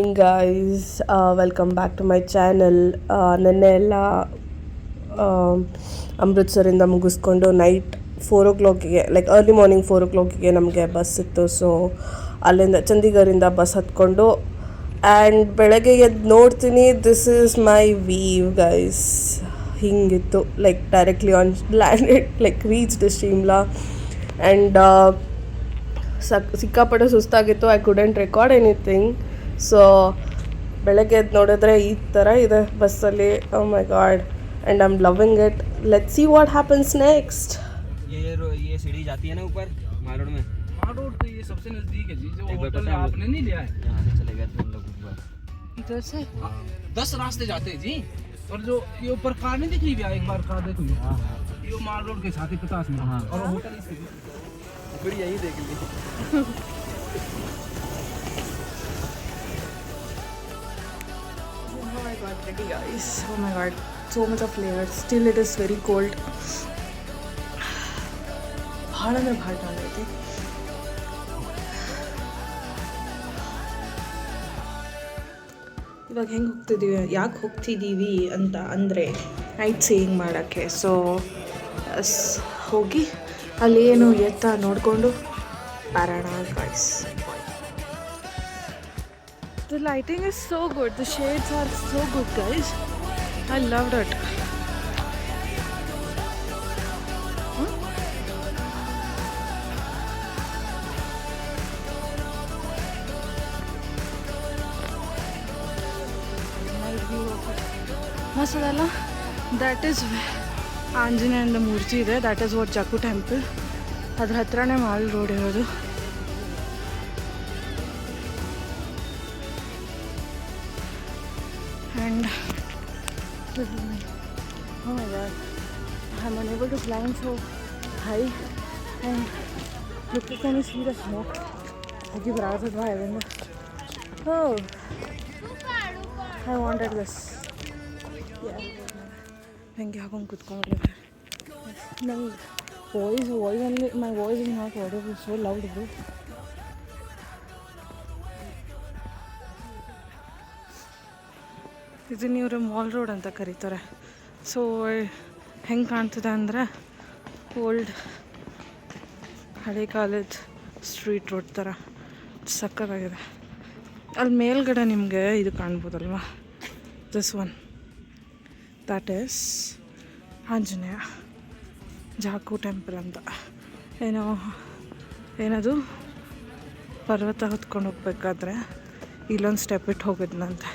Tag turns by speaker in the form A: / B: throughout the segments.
A: Morning guys, welcome back to my channel. ನೆನ್ನೆ ಎಲ್ಲ ಅಮೃತ್ಸರಿಂದ ಮುಗಿಸ್ಕೊಂಡು night 4 o'clock like early morning 4 o'clock ನಮಗೆ bus ಇತ್ತು. ಸೊ ಅಲ್ಲಿಂದ ಚಂಡೀಗಢದಿಂದ ಬಸ್ ಹತ್ಕೊಂಡು ಆ್ಯಂಡ್ ಬೆಳಗ್ಗೆ ಎದ್ದು ನೋಡ್ತೀನಿ, this is my view guys. ಹಿಂಗಿತ್ತು, like directly on landed, like reached Shimla. And ಸಿಕ್ಕಾಪಟ್ಟೆ ಸುಸ್ತಾಗಿತ್ತು. I couldn't record anything. So ಬೆಳಗ್ಗೆ ಎದ್ದು ನೋಡಿದ್ರೆ ಈ ಥರ ಇದೆ ಬಸ್ಸಲ್ಲಿ. Oh my god, and I am loving it. Let's see what happens next.
B: ये सीढ़ी जाती है ना ऊपर माल रोड में.
C: माल रोड तो ये सबसे नजदीक है जी, जो होटल है आपने नहीं लिया है.
B: यहाँ से चले गए थे हम लोग ऊपर.
C: इधर से 10 रास्ते जाते हैं जी. और जो ये ऊपर कार नहीं दिख रही भैया, एक बार कार देखो.
B: हाँ
C: ये माल रोड के साथ ही 50 में.
B: हाँ.
C: और वो होटल इसके
B: फिर यही देख ली.
A: Oh my god, ready guys. Oh my god, so much of layers. Still it is very cold. ಭಾಳ ಅಂದರೆ ಭಾಳ ಐತಿ. ಇವಾಗ ಹೆಂಗೆ ಹೋಗ್ತಿದ್ದೀವಿ, ಯಾಕೆ ಹೋಗ್ತಿದ್ದೀವಿ ಅಂತ ಅಂದರೆ ನೈಟ್ ಸೇಯಿಂಗ್ ಮಾಡೋಕ್ಕೆ. ಸೊ ಹೋಗಿ ಅಲ್ಲಿ ಏನು ಎತ್ತ ನೋಡಿಕೊಂಡು ಬರೋಣ guys. The lighting is so good. The shades are so good, guys. I loved it. Night view of it. ಮಸ್ತ್ ಅದಲ್ಲ. That is ಆಂಜನೇಯಂದ ಮೂರ್ತಿ ಇದೆ. That is what Jakhu temple. ಅದ್ರ ಹತ್ರನೇ ಮಾಲ್ ರೋಡ್ ಇರೋದು. And oh my god, I'm unable to climb so high. And look, can you see the smoke? I keep running by heaven. Oh, I wanted this. Yeah. Thank you. I'm good. My voice only. My voice is not audible. So loud, bro. ಇದನ್ನ ಇವರು mall road ಅಂತ ಕರೀತಾರೆ. So ಹೆಂಗೆ ಕಾಣ್ತದೆ ಅಂದರೆ old ಹಳೆ ಕಾಲದ street road ಥರ ಸಕ್ಕತ್ತಾಗಿದೆ. ಅಲ್ಲಿ ಮೇಲ್ಗಡೆ ನಿಮಗೆ ಇದು ಕಾಣ್ಬೋದಲ್ವ, this one, that is Anjaneya Jakhu temple ಅಂತ. ಏನದು ಪರ್ವತ ಹೊತ್ಕೊಂಡು ಹೋಗ್ಬೇಕಾದ್ರೆ ಇಲ್ಲೊಂದು ಸ್ಟೆಪ್ ಇಟ್ಟು ಹೋಗಿದ್ನಂತೆ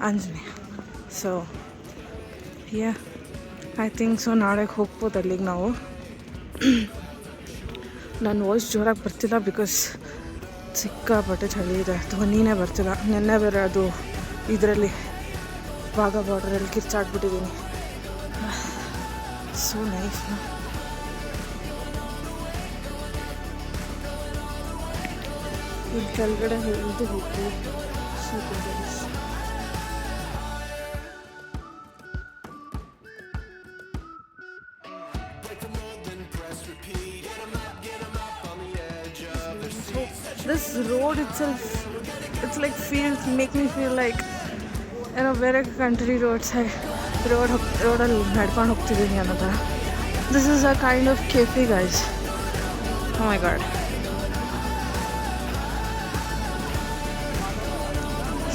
A: Anjaneya. So I think so ನಾಳೆಗೆ ಹೋಗ್ಬೋದು ಅಲ್ಲಿಗೆ ನಾವು. ನನ್ನ ವಾಯ್ಸ್ ಜೋರಾಗಿ ಬರ್ತಿಲ್ಲ ಬಿಕಾಸ್ ಸಿಕ್ಕಾಪಟ್ಟೆ ಚಳಿ ಇದೆ, ಧ್ವನಿನೇ ಬರ್ತಿಲ್ಲ. ನೆನ್ನೆ ಬೇರೆ ಅದು ಇದರಲ್ಲಿ ವಾಘಾ ಬಾರ್ಡ್ರಲ್ಲಿ ಕಿರ್ಚಾಡ್ಬಿಟ್ಟಿದ್ದೀನಿ. So nice. ಇಲ್ಲಿ ಕೆಳಗಡೆ ಇದು ಹೋಗ್ತೀವಿ. This road itself, it's like make me feel like ಬೇರೆ ಕಂಟ್ರಿ ರೋಡಲ್ಲಿ ನಡ್ಕೊಂಡು ಹೋಗ್ತಿದ್ದೀನಿ ಅನ್ನೋ ಥರ. This is a kind of cafe guys. Oh my god,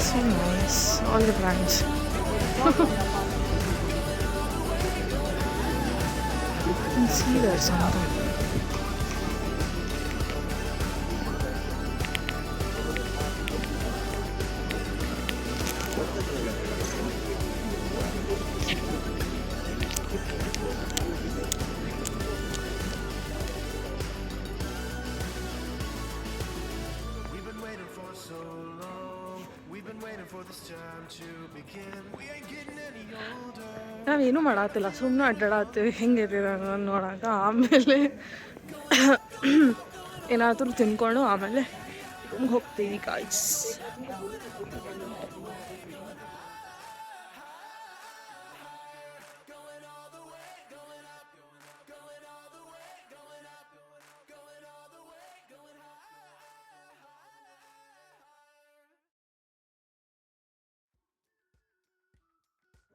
A: so nice, all the brands. You can see there something. ನಾವೇನು ಮಾಡತ್ತಿಲ್ಲ, ಸುಮ್ಮನೆ ಅಡ್ಡಾಡತ್ತೀವಿ ಹೆಂಗಿದ್ದೀರ ನೋಡೋಕೆ. ಆಮೇಲೆ ಏನಾದರೂ ತಿನ್ಕೊಂಡು ಆಮೇಲೆ ಹೋಗ್ತೀವಿ guys.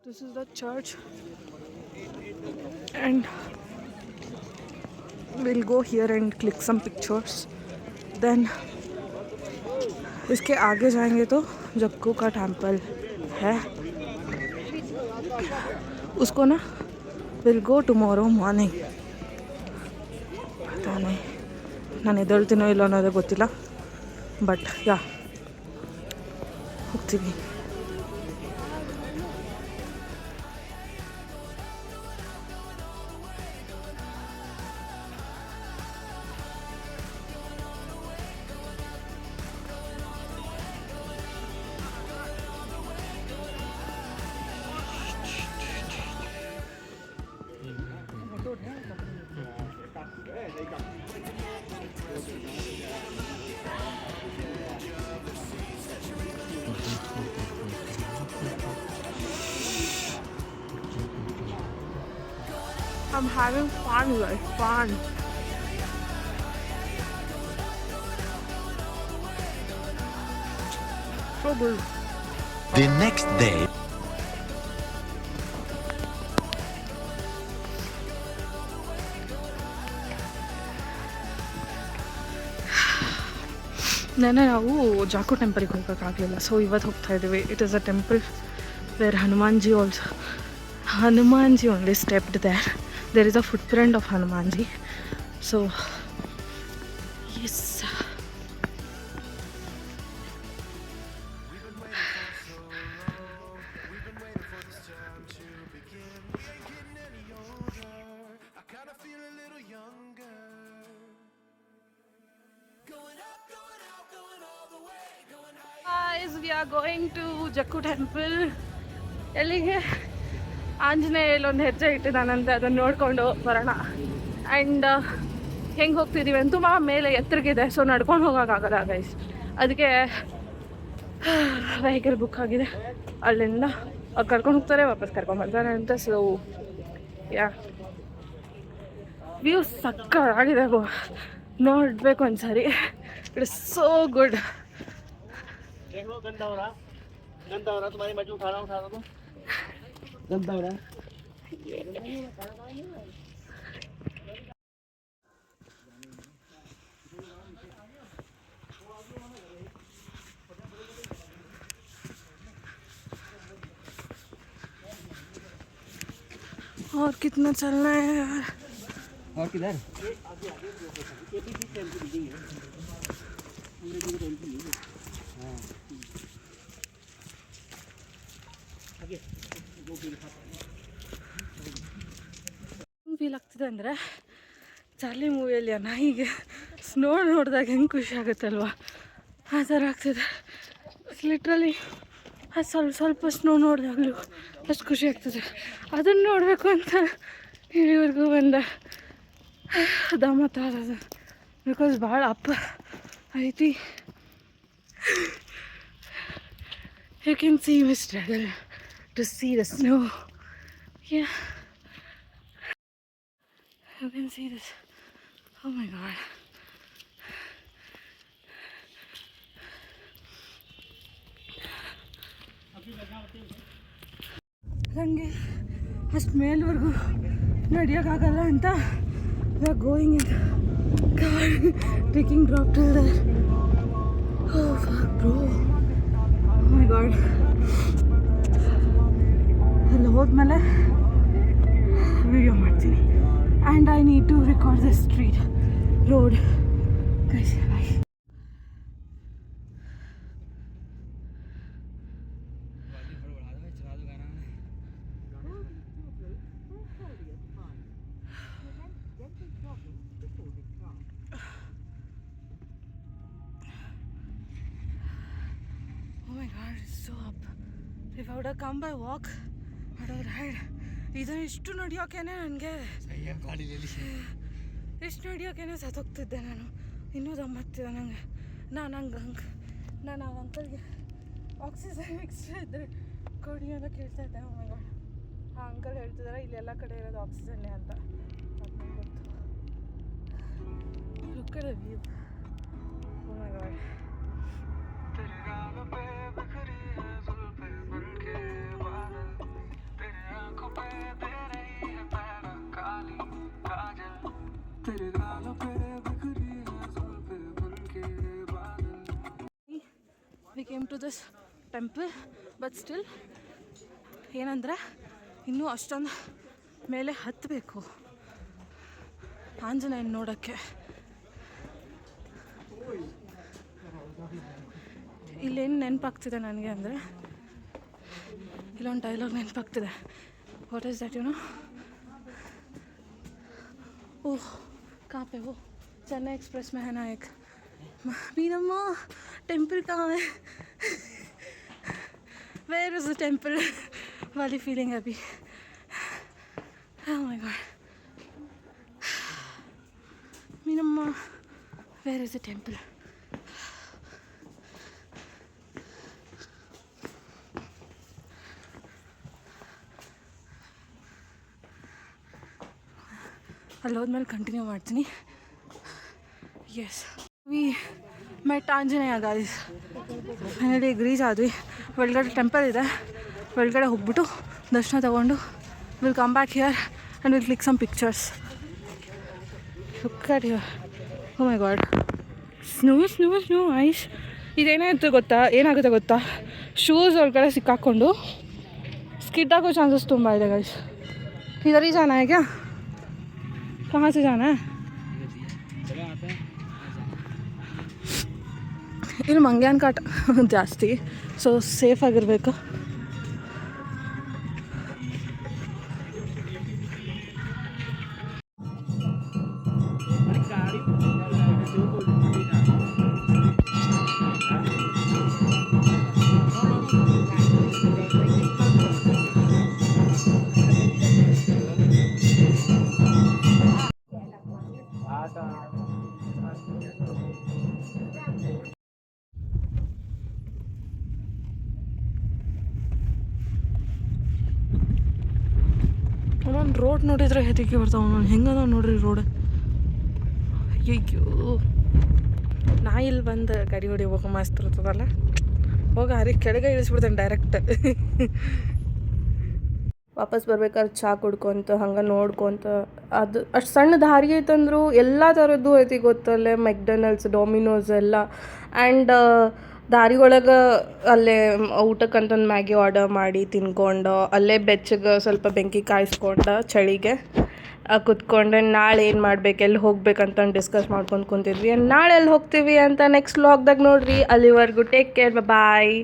A: This is the church, and we'll go here and click some pictures. Then इसके आगे जाएंगे तो जक्कू का टेम्पल है, उसको ना विल गो टुमारो ಮಾರ್ನಿಂಗ್. ಪತಾ नहीं ನಾನು ಎದ್ದೇಳ್ತೀನೋ ಇಲ್ಲೋ ಅನ್ನೋದೇ ಗೊತ್ತಿಲ್ಲ, ಬಟ್ ಯಾ ಹೋಗ್ತೀವಿ. I'm having fun, guys. Fun. So good.
D: The next day.
A: ನೆನ್ನೆ ನಾವು ಜಾಕು ಟೆಂಪಲ್ಗೆ ಹೋಗೋಕ್ಕಾಗಲಿಲ್ಲ, ಸೊ ಇವತ್ತು ಹೋಗ್ತಾ ಇದ್ದೀವಿ. It is a temple where Hanumanji only stepped there. There is a footprint of Hanumanji. So, yes. Guys, we are going to Jakku temple. ಎಲ್ಲಿಗೆ? ಆಂಜನೇಯ ಇಲ್ಲೊಂದು ಹೆಜ್ಜೆ ಇಟ್ಟಿದ್ದಾನಂತೆ, ಅದನ್ನು ನೋಡ್ಕೊಂಡು ಬರೋಣ. ಆ್ಯಂಡ್ ಹೆಂಗೆ ಹೋಗ್ತಿದ್ದೀವಿ ಅಂತ ತುಂಬ ಮೇಲೆ ಎತ್ತರಗಿದೆ, ಸೊ ನಡ್ಕೊಂಡು ಹೋಗೋಕ್ಕಾಗಲ್ಲ ಗೈಸ್. ಅದಕ್ಕೆ ವೆಹಿಕಲ್ ಬುಕ್ ಆಗಿದೆ. ಅಲ್ಲಿಂದ ಅವ್ರು ಕರ್ಕೊಂಡು ಹೋಗ್ತಾರೆ, ವಾಪಸ್ ಕರ್ಕೊಂಡ್ಬರ್ತಾರೆ ಅಂತ. ಸೊ ಯಾ ವ್ಯೂ ಸಕ್ಕತ್ತಾಗಿದೆ, ನೋಡಬೇಕು ಒಂದ್ಸರಿ. It is so good. और कितना चलना है यार?
B: और किधर?
A: ಫೀಲ್ ಆಗ್ತಿದೆ ಅಂದರೆ ಚಾರ್ಲಿ ಮೂವಿಯಲ್ಲಿ ಆ ನಾಯಿಗೆ ಸ್ನೋ ನೋಡಿದಾಗ ಹೆಂಗೆ ಖುಷಿ ಆಗುತ್ತಲ್ವ, ಆ ಥರ ಆಗ್ತಿದೆ. ಲಿಟ್ರಲಿ ಅದು ಸ್ವಲ್ಪ ಸ್ನೋ ನೋಡಿದಾಗಲೂ ಅಷ್ಟು ಖುಷಿ ಆಗ್ತದೆ. ಅದನ್ನು ನೋಡಬೇಕು ಅಂತ ಇಲ್ಲಿವರೆಗೂ ಬಂದ ದಮ್ಮತ್ತಾರದು, ಬಿಕಾಸ್ ಭಾಳ ಅಪ್ಪ ಐತಿ. You can see me struggle to see the snow. Yeah, you can see this. Oh my god. ನನಗೆ ಅಷ್ಟು ಮೇಲ್ವರೆಗೂ ನಡೆಯೋಕ್ಕಾಗಲ್ಲ ಅಂತ we are going in the car, taking drop till there. Oh fuck bro. Oh my god. ಅಲ್ಲಿ ಹೋದ್ಮೇಲೆ video ಮಾಡ್ತೀನಿ. And I need to record the street road. Guys, bye. Oh my god, it's so up. If I would have come by walk, I would have ride. ಇದನ್ನು ಇಷ್ಟು ನಡೆಯೋಕ್ಕೇನೆ ನನಗೆ ಇಷ್ಟು ನಡೆಯೋಕ್ಕೇನೆ ಸತ್ತೋಗ್ತಿದ್ದೆ ನಾನು. ಇನ್ನೂ ದಮ್ಮತ್ತಿದೆ ನನಗೆ. ನಾನು ಆ ಅಂಕಲ್ಗೆ ಆಕ್ಸಿಜನ್ ಎಕ್ಸ್ಟ್ರಾ ಇದ್ದರೆ ಕೊಡಿ ಅಂತ ಕೇಳ್ತಾ ಇದ್ದೆ. Oh my god. ಆ ಅಂಕಲ್ ಹೇಳ್ತಿದ್ದಾರೆ ಇಲ್ಲಿ ಎಲ್ಲ ಕಡೆ ಇರೋದು ಆಕ್ಸಿಜನ್ನೇ ಅಂತ. ಅದು ನಂಗೆ ಗೊತ್ತು. Look at the view. Oh my god. This temple. But still ಏನಂದರೆ ಇನ್ನೂ ಅಷ್ಟೊಂದು ಮೇಲೆ ಹತ್ತಬೇಕು ಆಂಜನೇಯನ ನೋಡೋಕ್ಕೆ. ಇಲ್ಲೇನು ನೆನಪಾಗ್ತಿದೆ ನನಗೆ ಅಂದರೆ, ಇಲ್ಲೊಂದು ಡೈಲಾಗ್ ನೆನಪಾಗ್ತಿದೆ. What is that you know? Oh ಕಾಪೆ ಓ ಚೆನ್ನೈ एक्सप्रेस में है ना एक मीनम्मा टेम्पल कहाँ है? वेयर इज द टेम्पल वाली फीलिंग है अभी. Oh my god. Meenamma where is the temple? ಅಲ್ಲಿ ಹೋದ್ಮೇಲೆ ಕಂಟಿನ್ಯೂ ಮಾಡ್ತೀನಿ. Yes we met Anjaneya guys. Finally reach ಆದ್ವಿ. ಒಳಗಡೆ ಟೆಂಪಲ್ ಇದೆ, ಒಳಗಡೆ ಹೋಗ್ಬಿಟ್ಟು ದರ್ಶನ ತೊಗೊಂಡು will come back here and will click some pictures. Look at here. O my god, snow ice. ಇದೇನಾಗುತ್ತೆ ಗೊತ್ತಾ, ಶೂಸ್ ಒಳಗಡೆ ಸಿಕ್ಕಾಕ್ಕೊಂಡು ಸ್ಕಿಡ್ ಆಗೋ ಚಾನ್ಸಸ್ ತುಂಬ ಇದೆ ಗೈಸ್. ಇದರ ಜಾನ है क्या? कहाँ से जाना है? ಇಲ್ಲಿ ಮಂಗ್ಯಾನ್ ಕಾಟ ಜಾಸ್ತಿ, ಸೊ ಸೇಫ್ ಆಗಿರಬೇಕು. ಒಂದೊಂದು ರೋಡ್ ನೋಡಿದ್ರೆ ಹೆದರಿಕೆ ಬರ್ತಾವೆ. ಒಂದೊಂದು ಹೆಂಗದಾವ ನೋಡ್ರಿ ರೋಡ್. ಅಯ್ಯೋ, ನಾ ಇಲ್ಲಿ ಬಂದು ಗಾಡಿ ಹೊಡಿಬೇಕು ಮಸ್ತ್ ಇರ್ತದಲ್ಲ. ಹೋಗ ಹರಿ ಕೆಳಗೆ ಇಳಿಸ್ಬಿಡ್ತೇನೆ ಡೈರೆಕ್ಟ್. ವಾಪಸ್ ಬರ್ಬೇಕಾದ್ರೆ ಚಹಾ ಕುಡ್ಕೊತ ಹಂಗೆ ನೋಡ್ಕೊತ, ಅದು ಅಷ್ಟು ಸಣ್ಣ ದಾರಿ ಐತಂದ್ರು ಎಲ್ಲ ಥರದ್ದು ಐತಿ ಗೊತ್ತಲ್ಲೇ. ಮೆಕ್ಡೊನಾಲ್ಡ್ಸ್, ಡೊಮಿನೋಸ್ ಎಲ್ಲ. ಆ್ಯಂಡ್ ದಾರಿ ಒಳಗೆ ಅಲ್ಲೇ ಊಟಕ್ಕಂತಂದು ಮ್ಯಾಗಿ ಆರ್ಡರ್ ಮಾಡಿ ತಿನ್ಕೊಂಡು, ಅಲ್ಲೇ ಬೆಚ್ಚಗೆ ಸ್ವಲ್ಪ ಬೆಂಕಿ ಕಾಯಿಸ್ಕೊಂಡು ಚಳಿಗೆ ಕುತ್ಕೊಂಡು ನಾಳೆ ಏನು ಮಾಡ್ಬೇಕು, ಎಲ್ಲಿ ಹೋಗ್ಬೇಕಂತ ಡಿಸ್ಕಸ್ ಮಾಡ್ಕೊಂಡು ಕುಂತಿದ್ವಿ. ನಾಳೆ ಎಲ್ಲಿ ಹೋಗ್ತೀವಿ ಅಂತ ನೆಕ್ಸ್ಟ್ ವ್ಲಾಗ್ದಾಗ ನೋಡ್ರಿ. ಅಲ್ಲಿವರೆಗೂ ಟೇಕ್ ಕೇರ್, ಬಾಯ್.